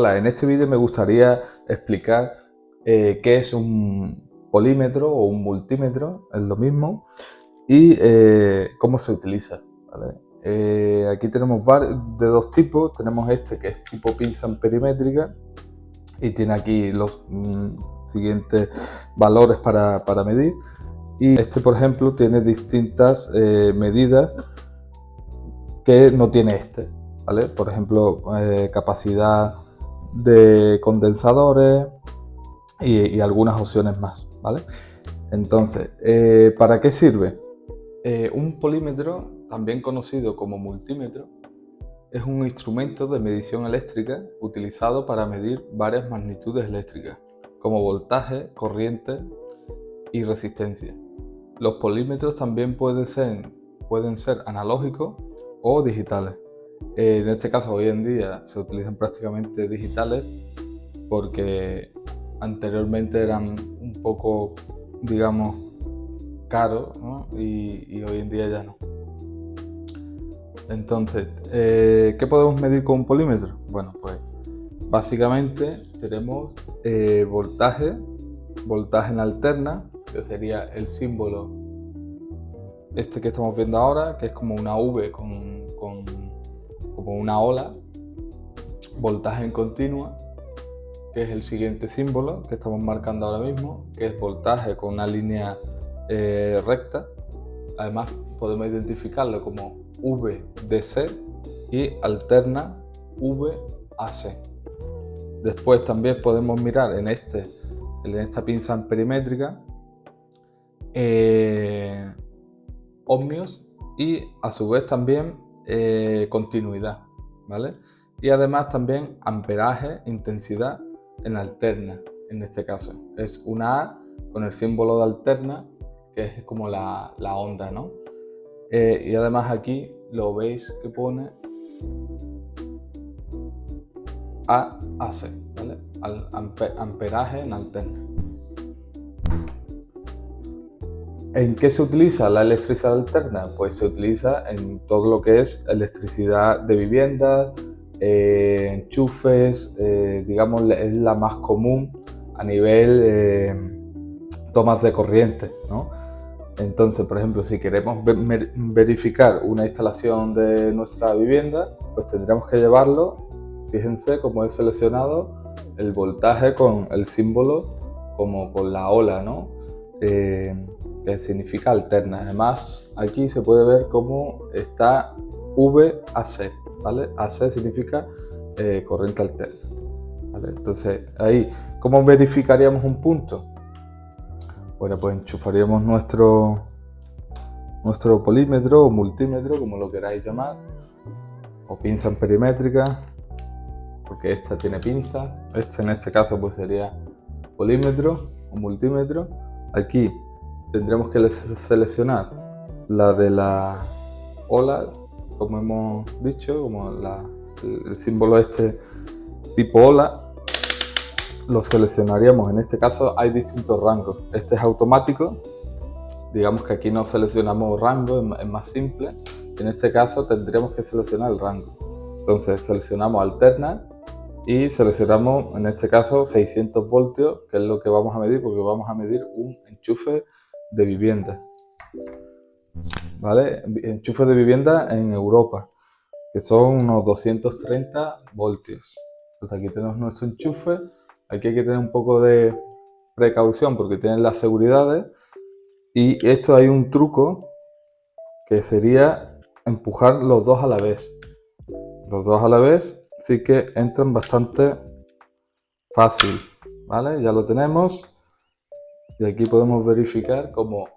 Hola, en este vídeo me gustaría explicar qué es un polímetro o un multímetro, es lo mismo, y cómo se utiliza, ¿vale? Aquí tenemos de dos tipos. Tenemos este que es tipo pinza perimétrica y tiene aquí los siguientes valores para medir, y este, por ejemplo, tiene distintas medidas que no tiene este, ¿vale? Por ejemplo, capacidad de condensadores y algunas opciones más, ¿vale? Entonces, ¿para qué sirve? Un polímetro, también conocido como multímetro, es un instrumento de medición eléctrica utilizado para medir varias magnitudes eléctricas, como voltaje, corriente y resistencia. Los polímetros también pueden ser analógicos o digitales. En este caso, hoy en día se utilizan prácticamente digitales porque anteriormente eran un poco, digamos, caros, ¿no? y hoy en día ya no. Entonces, ¿qué podemos medir con un polímetro? Bueno, pues básicamente tenemos voltaje en alterna, que sería el símbolo este que estamos viendo ahora, que es como una V como una ola. Voltaje en continua, que es el siguiente símbolo que estamos marcando ahora mismo, que es voltaje con una línea recta. Además podemos identificarlo como VDC y alterna VAC. Después también podemos mirar en esta pinza perimétrica ohmios y a su vez también continuidad, ¿vale? Y además también amperaje, intensidad en alterna. En este caso es una A con el símbolo de alterna, que es como la onda, ¿no? Y además aquí lo veis que pone AAC, ¿vale? Amperaje en alterna. ¿En qué se utiliza la electricidad alterna? Pues se utiliza en todo lo que es electricidad de viviendas, enchufes, digamos, es la más común a nivel tomas de corriente, ¿no? Entonces, por ejemplo, si queremos verificar una instalación de nuestra vivienda, pues tendremos que llevarlo. Fíjense cómo he seleccionado el voltaje con el símbolo como con la ola, ¿no? Que significa alterna. Además, aquí se puede ver cómo está VAC, ¿vale? AC significa corriente alterna, ¿vale? Entonces, ahí, ¿cómo verificaríamos un punto? Bueno, pues enchufaríamos nuestro polímetro o multímetro, como lo queráis llamar, o pinza perimétrica, porque esta tiene pinza. En este caso pues sería polímetro o multímetro. Aquí tendremos que seleccionar la de la ola, como hemos dicho, como el símbolo este tipo ola. Lo seleccionaríamos. En este caso hay distintos rangos. Este es automático. Digamos que aquí no seleccionamos rango, es más simple. En este caso tendremos que seleccionar el rango. Entonces seleccionamos alterna y seleccionamos, en este caso, 600 voltios, que es lo que vamos a medir, porque vamos a medir un enchufe de vivienda, ¿vale? Enchufe de vivienda en Europa, que son unos 230 voltios. Entonces aquí tenemos nuestro enchufe. Aquí hay que tener un poco de precaución porque tienen las seguridades. Y esto hay un truco que sería empujar los dos a la vez. Los dos a la vez sí que entran bastante fácil, ¿vale? Ya lo tenemos. Y aquí podemos verificar cómo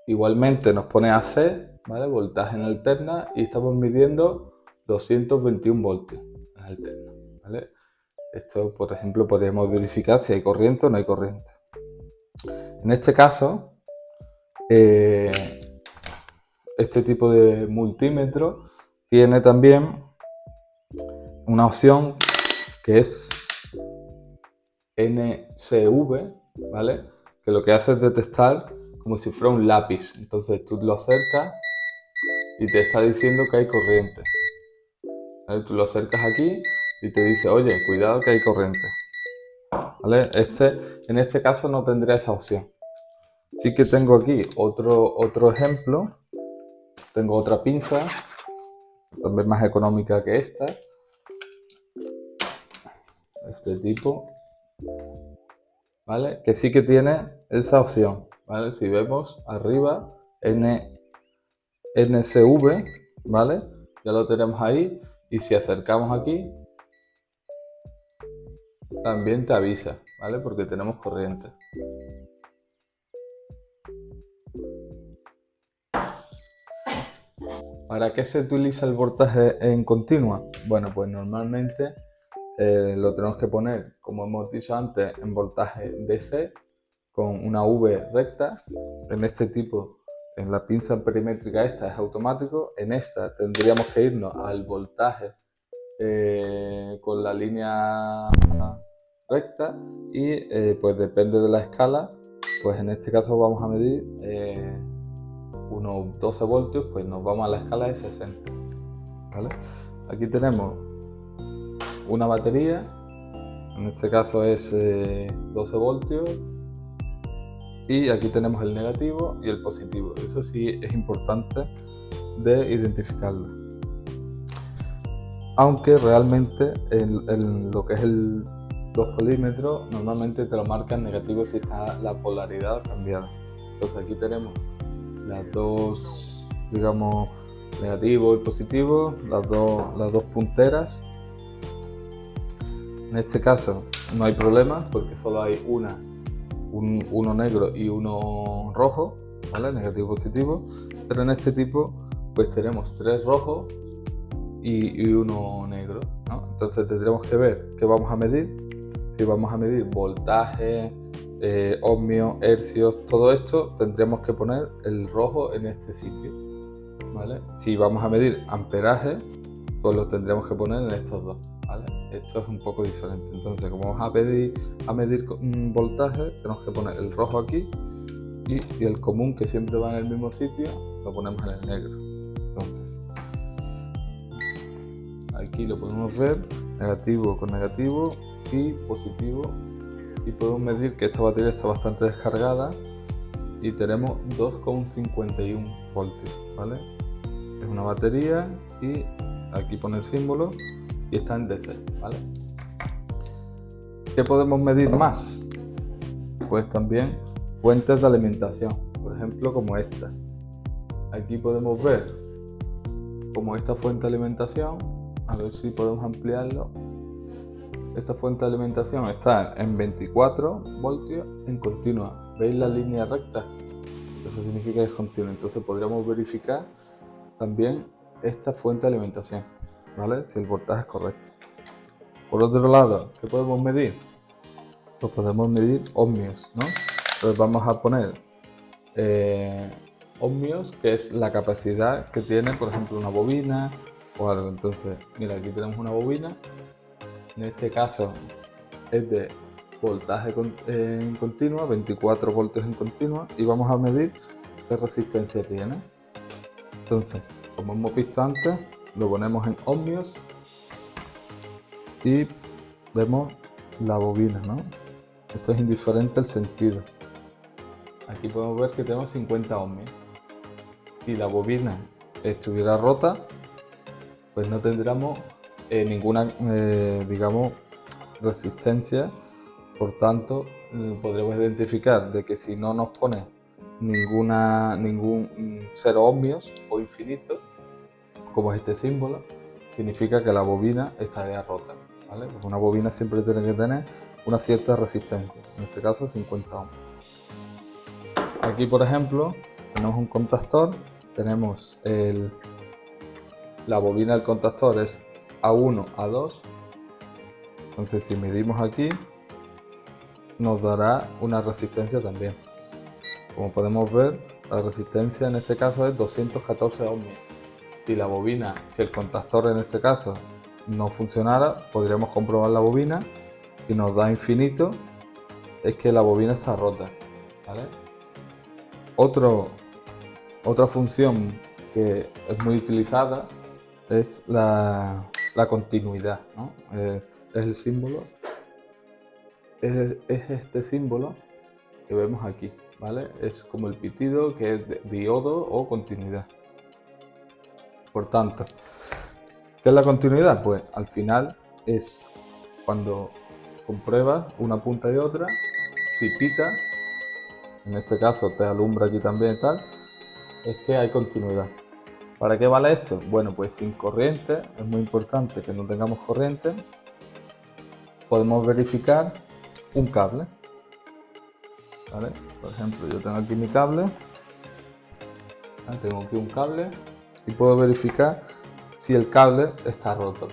igualmente nos pone AC, ¿vale? Voltaje en alterna, y estamos midiendo 221 voltios en alterna, ¿vale? Esto, por ejemplo, podríamos verificar si hay corriente o no hay corriente. En este caso, este tipo de multímetro tiene también una opción que es NCV, ¿vale? Que lo que hace es detectar como si fuera un lápiz. Entonces tú lo acercas y te está diciendo que hay corriente, ¿vale? Tú lo acercas aquí y te dice, oye, cuidado que hay corriente. ¿Vale? En este caso no tendría esa opción. Sí que tengo aquí otro ejemplo. Tengo otra pinza, también más económica que esta. Este tipo. ¿Vale? Que sí que tiene esa opción. ¿Vale? Si vemos arriba, NSV, ¿vale? Ya lo tenemos ahí. Y si acercamos aquí, también te avisa, ¿vale? Porque tenemos corriente. ¿Para qué se utiliza el voltaje en continua? Bueno, pues normalmente lo tenemos que poner, como hemos dicho antes, en voltaje DC con una V recta. En este tipo, en la pinza perimétrica esta es automático. En esta tendríamos que irnos al voltaje con la línea recta y pues depende de la escala, pues en este caso vamos a medir unos 12 voltios, pues nos vamos a la escala de 60. ¿Vale? Aquí tenemos una batería, en este caso es 12 voltios, y aquí tenemos el negativo y el positivo. Eso sí es importante de identificarlo. Aunque realmente en lo que es los polímetros normalmente te lo marcan negativo si está la polaridad cambiada. Entonces aquí tenemos las dos, digamos, negativo y positivo, las dos punteras. En este caso no hay problema porque solo hay uno negro y uno rojo, ¿vale? Negativo y positivo. Pero en este tipo pues tenemos 3 rojos y uno negro, ¿no? Entonces tendremos que ver qué vamos a medir. Si vamos a medir voltaje, ohmios, hercios, todo esto tendremos que poner el rojo en este sitio, ¿vale? Si vamos a medir amperaje, pues los tendremos que poner en estos dos, ¿vale? Esto es un poco diferente. Entonces, como vamos a medir voltaje, tenemos que poner el rojo aquí y el común, que siempre va en el mismo sitio, lo ponemos en el negro. Entonces, aquí lo podemos ver, negativo con negativo y positivo, y podemos medir que esta batería está bastante descargada y tenemos 2,51 voltios, ¿vale? Es una batería y aquí pone el símbolo y está en DC, ¿vale? ¿Qué podemos medir más? Pues también fuentes de alimentación, por ejemplo como esta. Aquí podemos ver como esta fuente de alimentación, a ver si podemos ampliarlo. Esta fuente de alimentación está en 24 voltios en continua. ¿Veis la línea recta? Eso significa que es continua. Entonces podríamos verificar también esta fuente de alimentación, ¿vale? Si el voltaje es correcto. Por otro lado, ¿qué podemos medir? Pues podemos medir ohmios, ¿no? Entonces vamos a poner ohmios, que es la capacidad que tiene, por ejemplo, una bobina o algo. Entonces, mira, aquí tenemos una bobina. En este caso es de voltaje en continua, 24 voltios en continua, y vamos a medir qué resistencia tiene. Entonces, como hemos visto antes, lo ponemos en ohmios y vemos la bobina, ¿no? Esto es indiferente el sentido. Aquí podemos ver que tenemos 50 ohmios. Si la bobina estuviera rota, pues no tendríamos ninguna, digamos, resistencia. Por tanto, podremos identificar de que si no nos pone ningún 0 ohmios o infinito, como es este símbolo, significa que la bobina estaría rota, ¿vale? Porque una bobina siempre tiene que tener una cierta resistencia, en este caso 50 ohmios. Aquí, por ejemplo, tenemos un contactor, tenemos la bobina del contactor es A1, A2, entonces si medimos aquí, nos dará una resistencia también. Como podemos ver, la resistencia en este caso es 214 ohmios. Si la bobina, si el contactor en este caso no funcionara, podríamos comprobar la bobina. Si nos da infinito, es que la bobina está rota, ¿vale? Otra función que es muy utilizada es la la continuidad, ¿no? Es el símbolo, es este símbolo que vemos aquí, ¿vale? Es como el pitido, que es de diodo o continuidad. Por tanto, ¿qué es la continuidad? Pues al final es cuando compruebas una punta y otra, si pita, en este caso te alumbra aquí también y tal, es que hay continuidad. ¿Para qué vale esto? Bueno, pues sin corriente, es muy importante que no tengamos corriente, podemos verificar un cable, ¿vale? Por ejemplo, yo tengo aquí mi cable, ¿vale? Tengo aquí un cable y puedo verificar si el cable está roto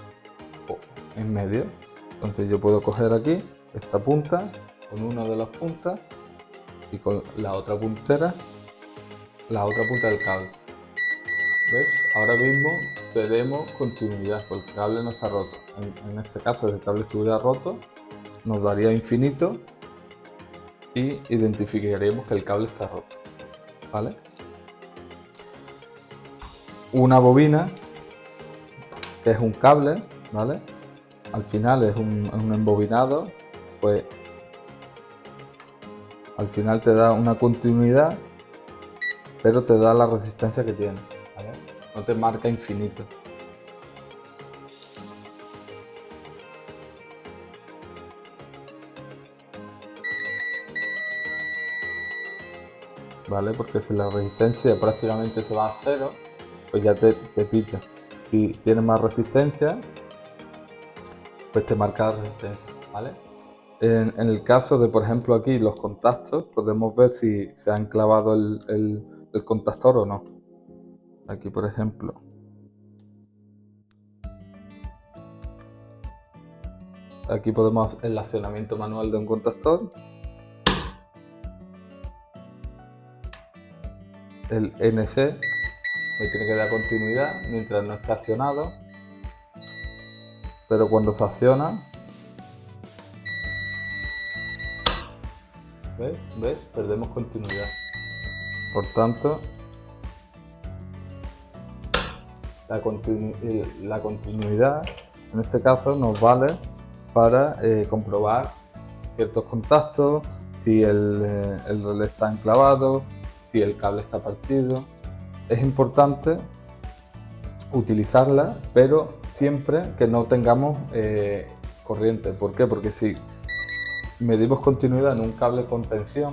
o en medio. Entonces yo puedo coger aquí esta punta con una de las puntas y con la otra puntera, la otra punta del cable. ¿Ves? Ahora mismo veremos continuidad porque el cable no está roto. En este caso, si el cable estuviera roto, nos daría infinito y identificaríamos que el cable está roto, ¿vale? Una bobina, que es un cable, ¿vale? Al final es un embobinado, pues al final te da una continuidad, pero te da la resistencia que tiene, ¿vale? No te marca infinito. ¿Vale? Porque si la resistencia prácticamente se va a cero, pues ya te pita. Si tienes más resistencia, pues te marca la resistencia, ¿vale? En el caso de, por ejemplo, aquí los contactos, podemos ver si se ha enclavado el contactor o no. Aquí, por ejemplo, aquí podemos hacer el accionamiento manual de un contactor. El NC me tiene que dar continuidad mientras no esté accionado, pero cuando se acciona, ¿ves? Perdemos continuidad. Por tanto, la continuidad en este caso nos vale para comprobar ciertos contactos, si el relé está enclavado, si el cable está partido. Es importante utilizarla, pero siempre que no tengamos corriente. ¿Por qué? Porque si medimos continuidad en un cable con tensión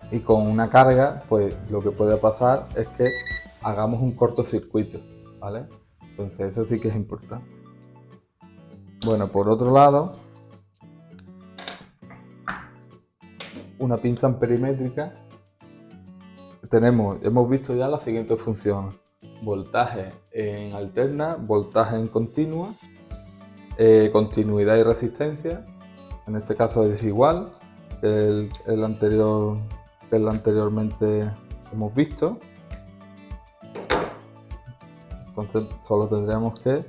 y con una carga, pues lo que puede pasar es que hagamos un cortocircuito, ¿vale? Entonces eso sí que es importante. Bueno, por otro lado, una pinza amperimétrica, hemos visto ya las siguientes funciones: voltaje en alterna, voltaje en continua, continuidad y resistencia. En este caso es igual que el anterior, que el anteriormente hemos visto. Entonces solo tendríamos que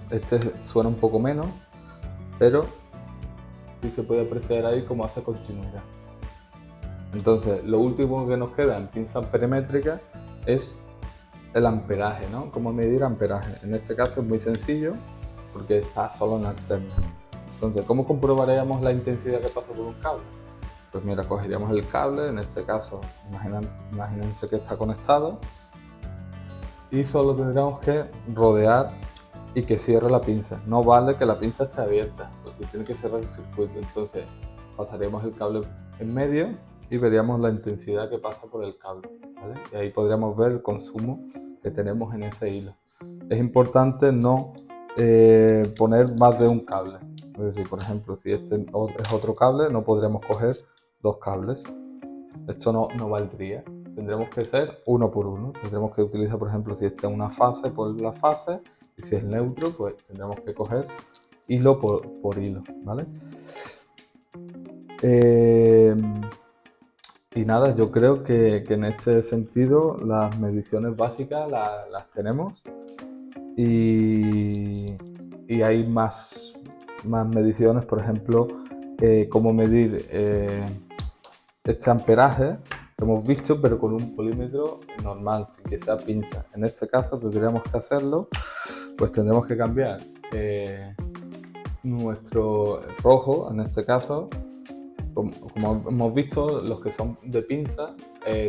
este suena un poco menos, pero sí se puede apreciar ahí cómo hace continuidad. Entonces lo último que nos queda en pinza amperimétrica es el amperaje, ¿no? Cómo medir amperaje. En este caso es muy sencillo porque está solo en alterna. Entonces, ¿cómo comprobaríamos la intensidad que pasa por un cable? Pues mira, cogeríamos el cable, en este caso, imagínense que está conectado, y solo tendríamos que rodear y que cierre la pinza. No vale que la pinza esté abierta, porque tiene que cerrar el circuito. Entonces, pasaríamos el cable en medio y veríamos la intensidad que pasa por el cable, ¿vale? Y ahí podríamos ver el consumo que tenemos en ese hilo. Es importante no poner más de un cable. Es decir, por ejemplo, si este es otro cable, no podremos coger dos cables. Esto no valdría. Tendremos que ser uno por uno. Tendremos que utilizar, por ejemplo, si este es una fase, por la fase, y si es neutro, pues tendremos que coger hilo por hilo, ¿vale? Y nada, yo creo que en este sentido las mediciones básicas las tenemos, y hay más mediciones, por ejemplo, cómo medir este amperaje, hemos visto, pero con un polímetro normal, sin que sea pinza. En este caso tendríamos que hacerlo, pues tendremos que cambiar nuestro rojo, en este caso, como hemos visto, los que son de pinza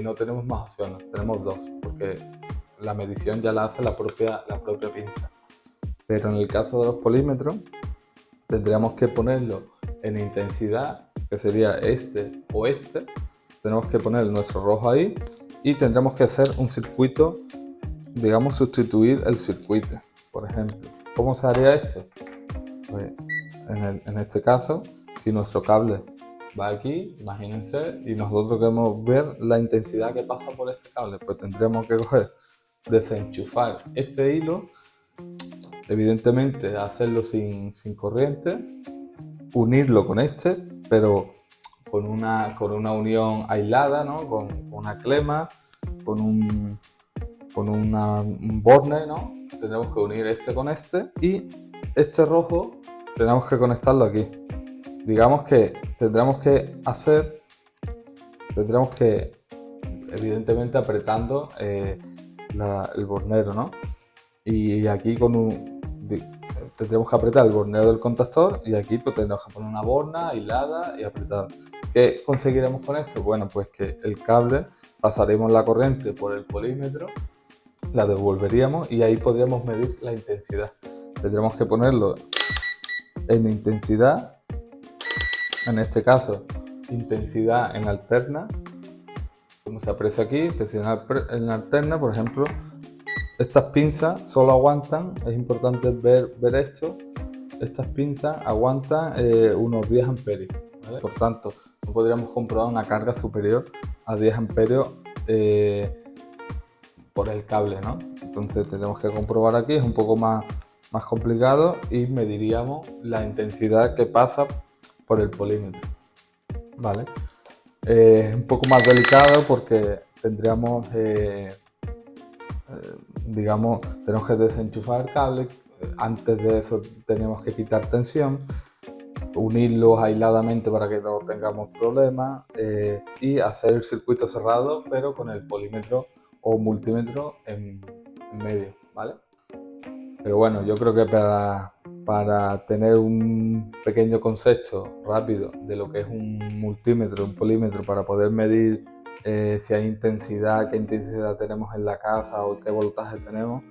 no tenemos más opciones, tenemos dos, porque la medición ya la hace la propia pinza. Pero en el caso de los polímetros, tendríamos que ponerlo en intensidad, que sería este o este. Tenemos que poner nuestro rojo ahí y tendremos que hacer un circuito, digamos, sustituir el circuito, por ejemplo. ¿Cómo se haría esto? Pues en este caso, si nuestro cable va aquí, imagínense, y nosotros queremos ver la intensidad que pasa por este cable, pues tendremos que coger, desenchufar este hilo, evidentemente hacerlo sin corriente, unirlo con este, pero con una unión aislada, ¿no? Con una clema, con un borne, ¿no? Tenemos que unir este con este y este rojo tenemos que conectarlo aquí. Digamos que tendremos que evidentemente apretando el bornero, ¿no? Y aquí tendremos que apretar el bornero del contactor y aquí pues tendremos que poner una borna aislada y apretada. ¿Qué conseguiremos con esto? Bueno, pues que el cable pasaremos la corriente por el polímetro, la devolveríamos y ahí podríamos medir la intensidad. Tendremos que ponerlo en intensidad, en este caso intensidad en alterna, como se aprecia aquí, intensidad en alterna, por ejemplo. Estas pinzas solo aguantan, es importante ver esto, estas pinzas aguantan unos 10 amperios, ¿vale? Por tanto, no podríamos comprobar una carga superior a 10 amperios por el cable, ¿no? Entonces tenemos que comprobar aquí, es un poco más complicado y mediríamos la intensidad que pasa por el polímetro, ¿vale? Es un poco más delicado porque tendríamos... digamos, tenemos que desenchufar el cable, antes de eso tenemos que quitar tensión, unirlos aisladamente para que no tengamos problemas y hacer el circuito cerrado pero con el polímetro o multímetro en medio, ¿vale? Pero bueno, yo creo que para tener un pequeño concepto rápido de lo que es un multímetro, un polímetro, para poder medir si hay intensidad, qué intensidad tenemos en la casa o qué voltaje tenemos,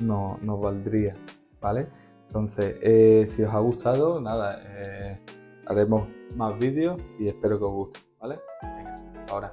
nos valdría, ¿vale? Entonces, si os ha gustado, nada, haremos más vídeos y espero que os guste, ¿vale? Venga, ahora.